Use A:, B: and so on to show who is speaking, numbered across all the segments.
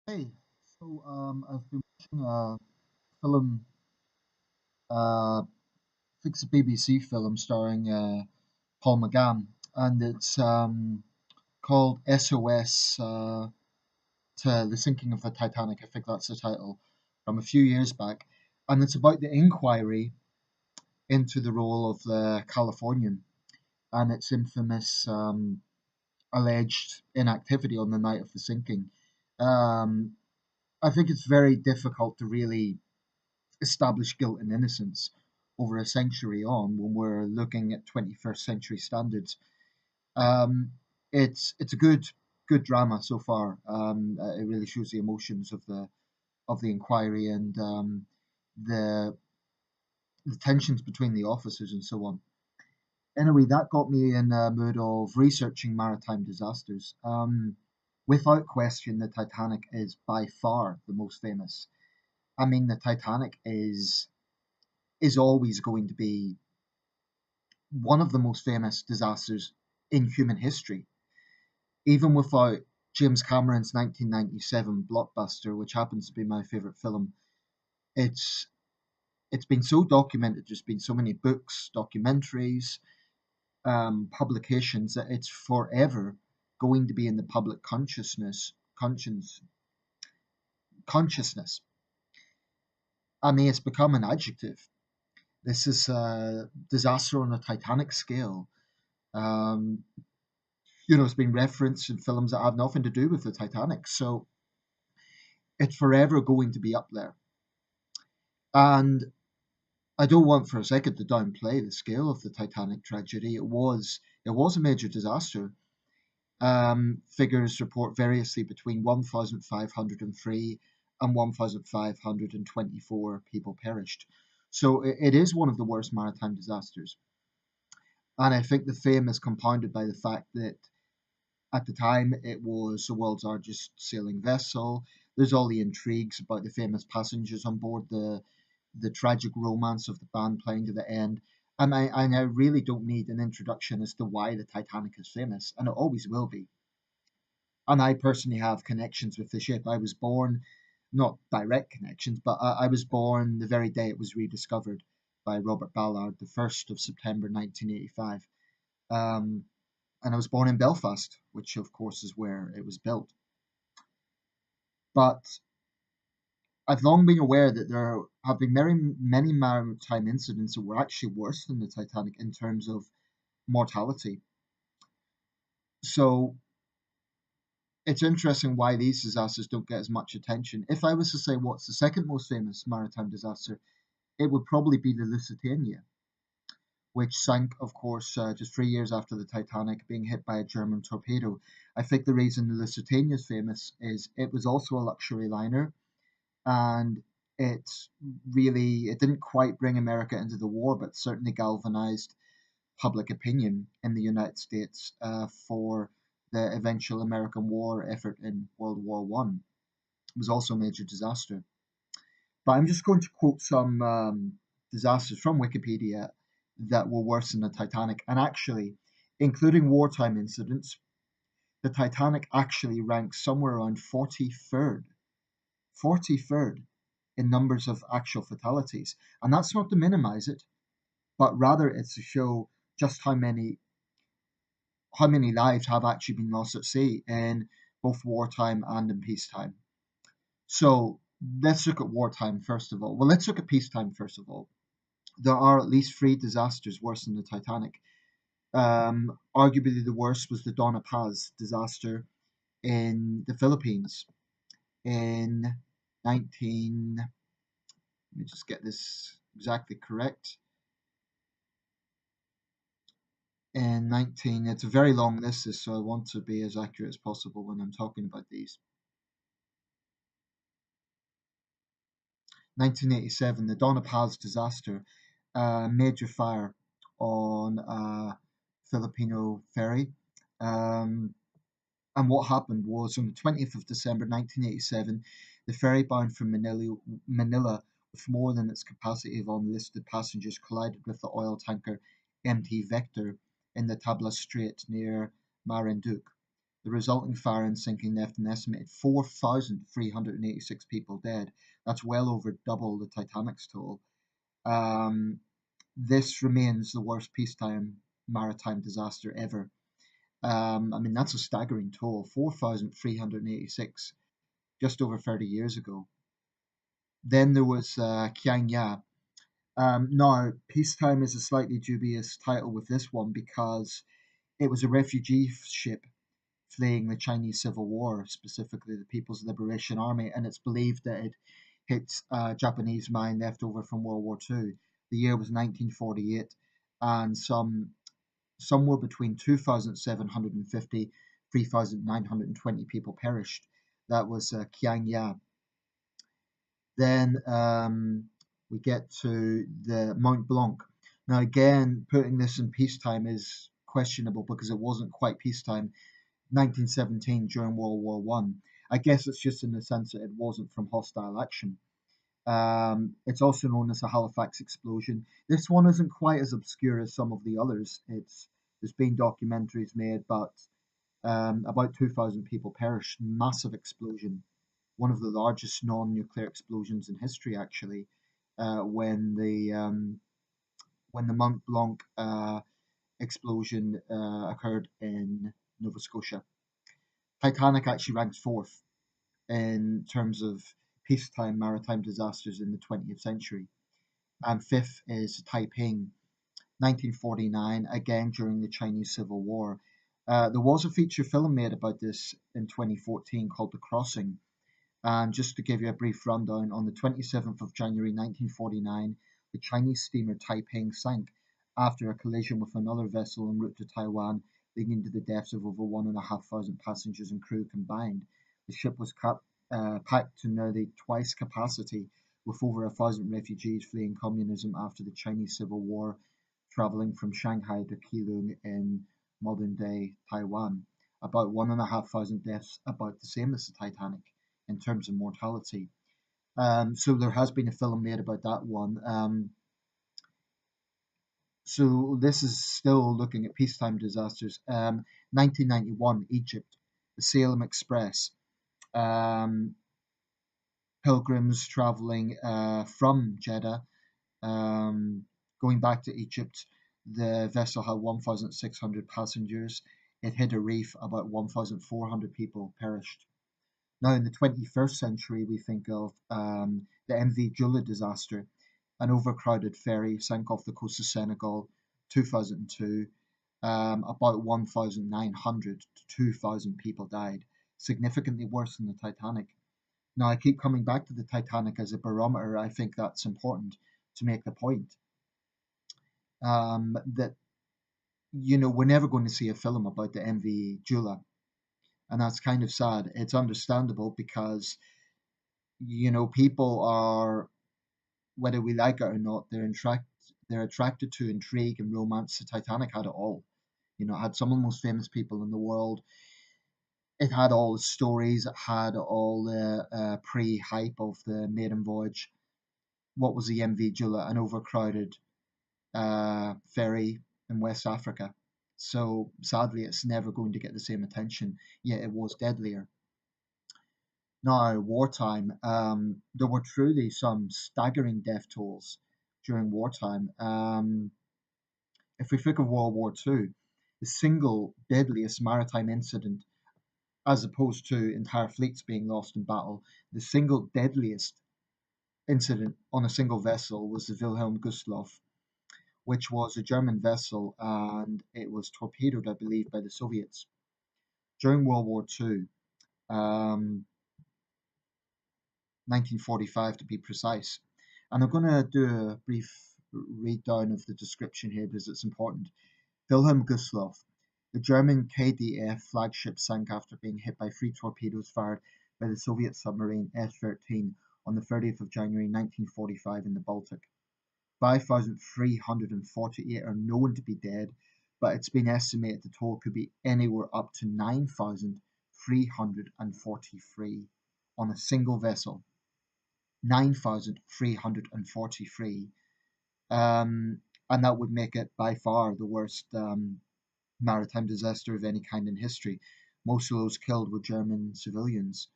A: Hey, I've been watching a film, uh, I think it's a BBC film starring Paul McGann, and it's called SOS to the Sinking of the Titanic. I think that's the title from a few years back, and it's about the inquiry into the role of the Californian and its infamous alleged inactivity on the night of the sinking. Um, I think it's very difficult to really establish guilt and innocence over a century on when we're looking at 21st century standards. Um, it's a good drama so far. It really shows the emotions of the inquiry and the the tensions between the officers and so on. Anyway, that got me in a mood of researching maritime disasters. Without question, the Titanic is by far the most famous. I mean, the Titanic is always going to be one of the most famous disasters in human history, even without James Cameron's 1997 blockbuster, which happens to be my favorite film. It's it's been so documented. There's been so many books, documentaries, publications that it's forever going to be in the public consciousness. I mean, it's become an adjective. This is a disaster on a Titanic scale. Um, it's been referenced in films that have nothing to do with the Titanic. So it's forever going to be up there. And I don't want for a second to downplay the scale of the Titanic tragedy. It was a major disaster. Figures report variously between 1,503 and 1,524 people perished. So it is one of the worst maritime disasters. And I think the fame is compounded by the fact that at the time, it was the world's largest sailing vessel. There's all the intrigues about the famous passengers on board, the tragic romance of the band playing to the end. And I really don't need an introduction as to why the Titanic is famous, and it always will be. And I personally have connections with the ship. I was born, not direct connections, but I was born the very day it was rediscovered by Robert Ballard, the 1st of September 1985. Um, and I was born in Belfast, which of course is where it was built. But I've long been aware that there have been many maritime incidents that were actually worse than the Titanic in terms of mortality. So it's interesting why these disasters don't get as much attention. If I was to say what's the second most famous maritime disaster, it would probably be the Lusitania, which sank, of course, just 3 years after the Titanic being hit by a German torpedo. I think the reason the Lusitania is famous is it was also a luxury liner, and it it didn't quite bring America into the war, but certainly galvanized public opinion in the United States for the eventual American war effort in World War One. It was also a major disaster. But I'm just going to quote some disasters from Wikipedia that were worse than the Titanic, and actually, including wartime incidents, the Titanic actually ranks somewhere around 43rd 43rd in numbers of actual fatalities. And that's not to minimize it, but rather it's to show just how many lives have actually been lost at sea in both wartime and in peacetime. So let's look at wartime first of all. Well, let's look at peacetime first of all. There are at least three disasters worse than the Titanic. Arguably, the worst was the Donna Paz disaster in the Philippines in 19. Let me just get this exactly correct. In 19, it's a very long list, so I want to be as accurate as possible when I'm talking about these. 1987, the Donna Paz disaster, major fire on a Filipino ferry. Um, and what happened was on the 20th of December 1987, the ferry bound from Manila with more than its capacity of unlisted passengers collided with the oil tanker MT Vector in the Tablas Strait near Marinduque. The resulting fire and sinking left an estimated 4,386 people dead. That's well over double the Titanic's toll. Um, this remains the worst peacetime maritime disaster ever. I mean, that's a staggering toll, 4,386 just over 30 years ago. Then there was Qianya. Now, peacetime is a slightly dubious title with this one because it was a refugee ship fleeing the Chinese Civil War, specifically the People's Liberation Army, and it's believed that it hit a Japanese mine left over from World War II. The year was 1948, and somewhere between 2,750 3,920 people perished. That was Qianya. Then we get to the Mont Blanc. Now, again, putting this in peacetime is questionable because it wasn't quite peacetime. 1917 during World War One. I guess it's just in the sense that it wasn't from hostile action. It's also known as the Halifax explosion. This one isn't quite as obscure as some of the others. There's been documentaries made, but about 2,000 people perished. Massive explosion, one of the largest non-nuclear explosions in history, actually. When the Mont Blanc explosion occurred in Nova Scotia. Titanic actually ranks fourth in terms of peacetime maritime disasters in the 20th century. And fifth is Taiping, 1949, again during the Chinese Civil War. There was a feature film made about this in 2014 called The Crossing. And just to give you a brief rundown, on the 27th of January 1949, the Chinese steamer Taiping sank after a collision with another vessel en route to Taiwan, leading to the deaths of over 1,500 passengers and crew combined. The ship was packed to nearly twice capacity, with over 1,000 refugees fleeing communism after the Chinese Civil War, travelling from Shanghai to Keelung in modern-day Taiwan. About 1,500 deaths, about the same as the Titanic in terms of mortality. So there has been a film made about that one. So this is still looking at peacetime disasters. 1991, Egypt, the Salem Express. Um, Pilgrims traveling from Jeddah, going back to Egypt. The vessel had 1,600 passengers. It hit a reef, about 1,400 people perished. Now, in the 21st century, we think of the MV Jula disaster, an overcrowded ferry sank off the coast of Senegal, 2002. About 1,900 to 2,000 people died, significantly worse than the Titanic. Now, I keep coming back to the Titanic as a barometer. I think that's important to make the point that, we're never going to see a film about the MV Jula. And that's kind of sad. It's understandable because, people are, whether we like it or not, they're attracted to intrigue and romance. The Titanic had it all. It had some of the most famous people in the world. It had all the stories. It had all the pre-hype of the maiden voyage. What was the MV Jula? An overcrowded ferry in West Africa. So sadly, it's never going to get the same attention. Yet it was deadlier. Now, wartime, there were truly some staggering death tolls during wartime. If we think of World War II, the single deadliest maritime incident, as opposed to entire fleets being lost in battle, the single deadliest incident on a single vessel was the Wilhelm Gustloff, which was a German vessel and it was torpedoed, I believe, by the Soviets during World War II. 1945 to be precise. And I'm going to do a brief read down of the description here because it's important. Wilhelm Gustloff, the German KDF flagship, sank after being hit by three torpedoes fired by the Soviet submarine S-13 on the 30th of January 1945 in the Baltic. 5,348 are known to be dead, but it's been estimated the toll could be anywhere up to 9,343 on a single vessel. 9,343. And that would make it by far the worst maritime disaster of any kind in history. Most of those killed were German civilians.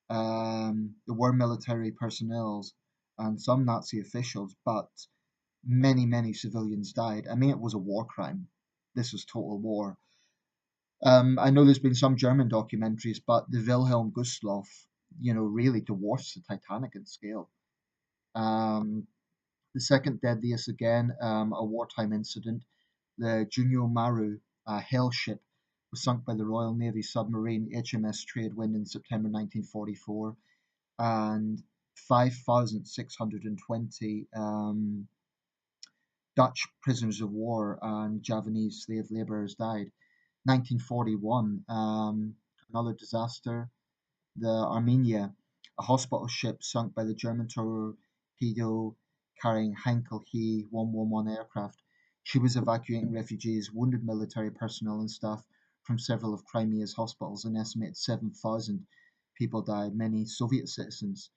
A: There were military personnel and some Nazi officials, but many civilians died. I mean, it was a war crime. This was total war. I know there's been some German documentaries, but the Wilhelm Gustloff, really dwarfs the Titanic in scale. Um, the second deadliest, again, a wartime incident. The Junyo Maru Hell ship was sunk by the Royal Navy submarine HMS Tradewind in September 1944, and 5,620 Dutch prisoners of war and Javanese slave laborers died. 1941, another disaster, the Armenia, a hospital ship sunk by the German torpedo carrying Heinkel He 111 aircraft. She was evacuating refugees, wounded military personnel, and staff from several of Crimea's hospitals. An estimated 7,000 people died, many Soviet citizens.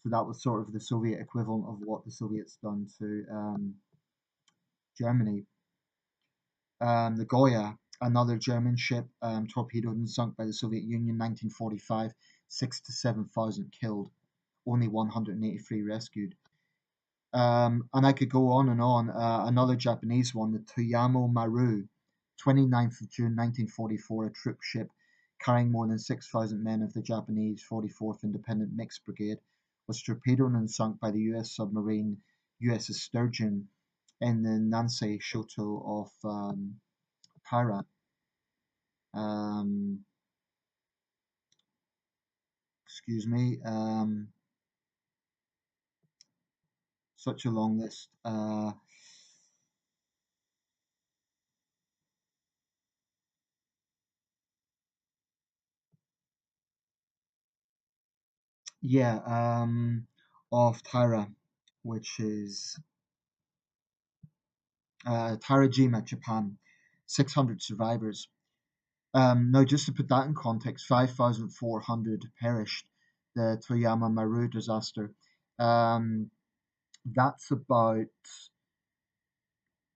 A: So that was sort of the Soviet equivalent of what the Soviets done to Germany. The Goya, another German ship, torpedoed and sunk by the Soviet Union, 1945, 6 to 7,000 killed, only 183 rescued. And I could go on and on. Another Japanese one, the Toyama Maru, 29th of June 1944, a troop ship carrying more than 6,000 men of the Japanese 44th Independent Mixed Brigade, was torpedoed and sunk by the US submarine USS Sturgeon in the Nansei Shoto of Taira. Um, excuse me. Such a long list. Yeah. Of Taira, which is Tarajima, Japan. 600 survivors. Now, just to put that in context, 5,400 perished. The Toyama Maru disaster. Um, that's about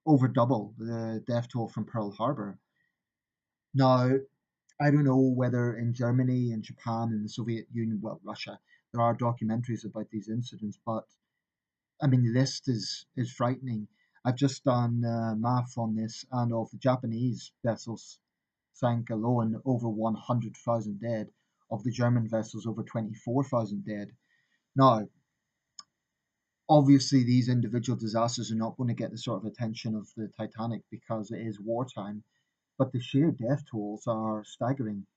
A: over double the death toll from Pearl Harbor. Now, I don't know whether in Germany and Japan and the Soviet Union, well, Russia, there are documentaries about these incidents, but I mean, the list is frightening. I've just done math on this, and of the Japanese vessels sank alone, over 100,000 dead. Of the German vessels, over 24,000 dead. Now, obviously, these individual disasters are not going to get the sort of attention of the Titanic because it is wartime, but the sheer death tolls are staggering.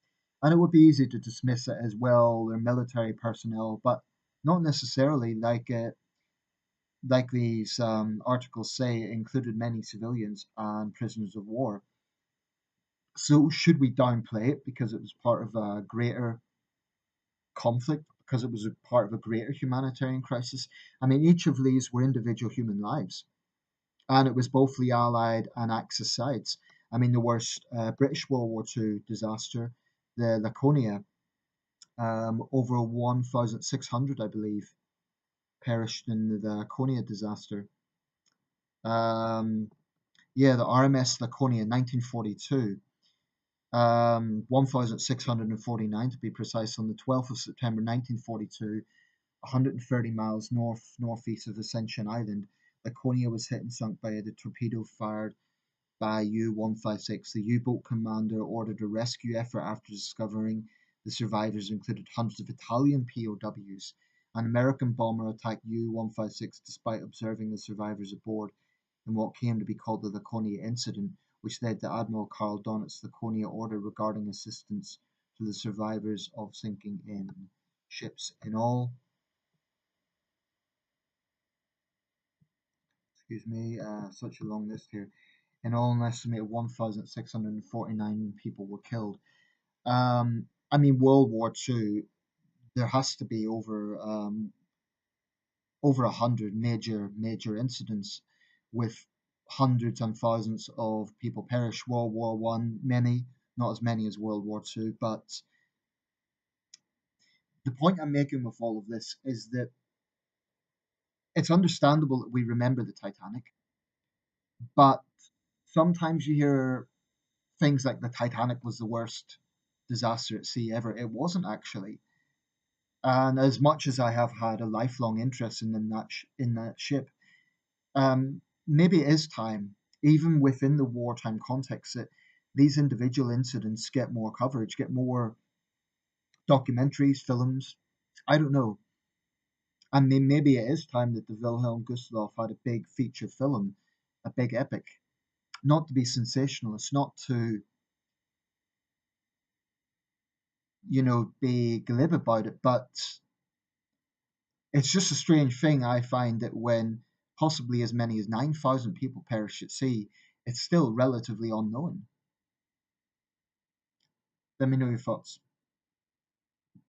A: And it would be easy to dismiss it as well, they're military personnel, but not necessarily. Like these articles say, it included many civilians and prisoners of war. So should we downplay it because it was part of a greater conflict, because it was a part of a greater humanitarian crisis? I mean, each of these were individual human lives, and it was both the Allied and Axis sides. I mean, the worst British World War II disaster, the Laconia, over 1,600, I believe, perished in the Laconia disaster. Um, yeah, the RMS Laconia, 1942, 1,649 to be precise, on the 12th of September 1942, 130 miles northeast of Ascension Island. Laconia was hit and sunk by the torpedo fired by U-156. The U-boat commander ordered a rescue effort after discovering the survivors included hundreds of Italian POWs. An American bomber attacked U-156 despite observing the survivors aboard in what came to be called the Laconia Incident, which led to Admiral Karl Donit's Laconia Order regarding assistance to the survivors of sinking in ships. In all, excuse me, such a long list here. In all, an estimated 1,649 people were killed. I mean, World War II, there has to be over 100 major incidents with hundreds and thousands of people perish. World War One, many, not as many as World War Two, but the point I'm making with all of this is that it's understandable that we remember the Titanic, but sometimes you hear things like the Titanic was the worst disaster at sea ever. It wasn't actually. And as much as I have had a lifelong interest in that ship, maybe it is time, even within the wartime context, that these individual incidents get more coverage, get more documentaries, films. I don't know. I mean, maybe it is time that the Wilhelm Gustloff had a big feature film, a big epic, not to be sensationalist, not to, be glib about it, but it's just a strange thing. I find that when possibly as many as 9,000 people perish at sea, it's still relatively unknown. Let me know your thoughts.